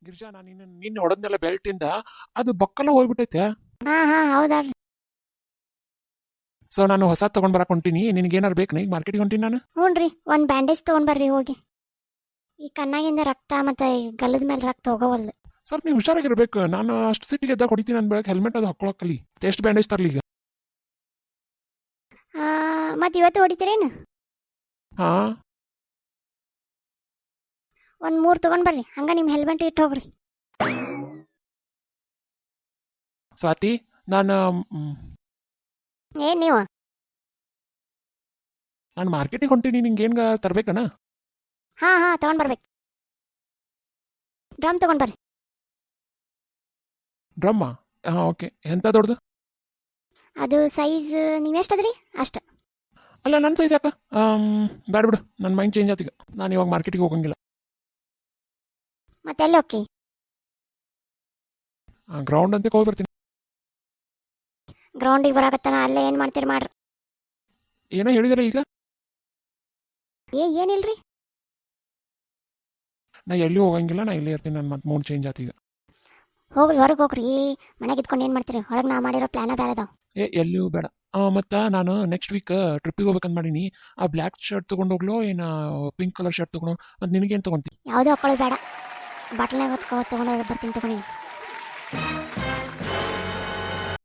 ಗಿರ್ಜಾ ನಾನು ನಿನ್ನೆ ಹೊಡೆದ್ನೆಲ್ಲ ಬೆಲ್ಟಿಂದ ಅದು ಬಕ್ಕಲ್ಲ ಹೋಗ್ಬಿಟ್ಟೈತೆ. ಹಾ ಹೌದಾಳ್ರಿ. ಸೊ ನಾನು ಹೊಸ ತಗೊಂಡ್ ಬರಕ್ ಹೊಂಟೀನಿ. ನಿನಗೇನಾರು ಬೇಕು ಈಗ ಮಾರ್ಕೆಟಿಗೆ ಹೊಂಟೀನಿ ನಾನು. ಹ್ಞೂನ್ರಿ ಒಂದು ಬ್ಯಾಂಡೇಜ್ ತೊಗೊಂಡ್ಬರ್ರಿ ಹೋಗಿ. ಈ ಕಣ್ಣಾಗಿಂದ ರಕ್ತ ಮತ್ತೆ ಈ ಗಲ್ಲದ ಮೇಲೆ ರಕ್ತ ಹೋಗವಲ್ದು. ಸ್ವಲ್ಪ ನೀವು ಹುಷಾರಾಗಿರ್ಬೇಕು. ನಾನು ಅಷ್ಟು ಸಿಟ್ಟಿಗೆ ಎದ್ದಾಗ ಹೊಡಿತೀನಿ ಅಂದ್ ಬೆಳಗ್ಗೆ ಹೆಲ್ಮೆಟ್ ಅದು ಹಾಕೊಳಕ್ಕಲ್ಲಿ ಎಷ್ಟು ಬ್ಯಾಂಡೇಜ್ ತರ್ಲಿ ಈಗ. ಮತ್ತೆ ಇವತ್ತು ಹೊಡಿತೀರೇನು? ಹಾ ಒಂದು 3 ತೊಗೊಂಡ್ಬರ್ರಿ, ಹಂಗ ನಿಮ್ಮ ಹೆಲ್ಮೆಟ್ ಇಟ್ಟು ಹೋಗ್ರಿ. ಸ್ವಾತಿ ನಾನು ಏನು ನೀವು? ನಾನು ಮಾರ್ಕೆಟಿಗೆ ಹೊಂಟೀನಿ. ನಿಂಗೆ ಏನ್ಗ ತರ್ಬೇಕನ? ಹಾ ತೊಗೊಂಡ್ಬರ್ಬೇಕು. ಡ್ರಮ್ ತೊಗೊಂಡ್ಬರ್ರಿ. ಡ್ರಮ್ಮ? ಹಾಂ ಓಕೆ. ಎಂತ ದೊಡ್ಡದು? ಅದು ಸೈಜ್ ನೀವೆಷ್ಟದ್ರಿ ಅಷ್ಟು. ಅಲ್ಲ ನನ್ನ ಸೈಜ್ ಯಾಕ? ಬ್ಯಾಡ ಬಿಡು, ನನ್ನ ಮೈಂಡ್ ಚೇಂಜ್ ಆತೀಗ. ನಾನು ಇವಾಗ ಮಾರ್ಕೆಟಿಗೆ ಹೋಗಂಗಿಲ್ಲ. ಮತ್ತೆ ಎಲ್ಲಿ ಹೋಗಿ? ಗ್ರೌಂಡ್ ಅಂತ ಹೋಗಿ ಬರ್ತೀನಿ. ಗ್ರೌಂಡಿಗೆ ಬರಾಕತ್ತಾನ, ಅಲ್ಲೇ ಏನು ಮಾಡ್ತೀರಿ ಮಾಡ್ರಿ. ಏನೋ ಹೇಳಿದಲ್ಲ ಈಗ. ಏನಿಲ್ರಿ. ನಾ ಎಲ್ಲಿ ಹೋಗಂಗಿಲ್ಲ, ನಾ ಇಲ್ಲೇ ಇರ್ತೀನಿ. ನನ್ನ ಮತ್ತೆ ಮೂಡ್ ಚೇಂಜ್ ಆತೀಗ. ಹೋಗ್ರಿ ಹೊರಗೆ ಹೋಗ್ರಿ. ಮನೆಗೆ ಇದ್ಕೊಂಡು ಏನು ಮಾಡ್ತೀರಿ? ಹೊರಗೆ ನಾ ಮಾಡಿರೋ ಪ್ಲಾನ ಬೇರೆ ಅದಾವ. ಎಲ್ಲಿಯೂ ಬೇಡ. ಮತ್ತು ನಾನು ನೆಕ್ಸ್ಟ್ ವೀಕ್ ಟ್ರಿಪ್ಪಿಗೆ ಹೋಗ್ಬೇಕಂತ ಮಾಡೀನಿ. ಆ ಬ್ಲ್ಯಾಕ್ ಶರ್ಟ್ ತೊಗೊಂಡು ಹೋಗ್ಲೋ ಏನು ಪಿಂಕ್ ಕಲರ್ ಶರ್ಟ್ ತೊಗೊಂಡು? ಮತ್ತು ನಿನಗೇನು ತೊಗೊಂತೀನಿ? ಯಾವುದೂ ಹಾಕೊಳ್ಳೋದು ಬೇಡ. ಬಾಟ್ಲ್ನಾಗ ತೊಗೊಂಡು ಬರ್ತೀನಿ ತೊಗೊಂಡಿನಿ.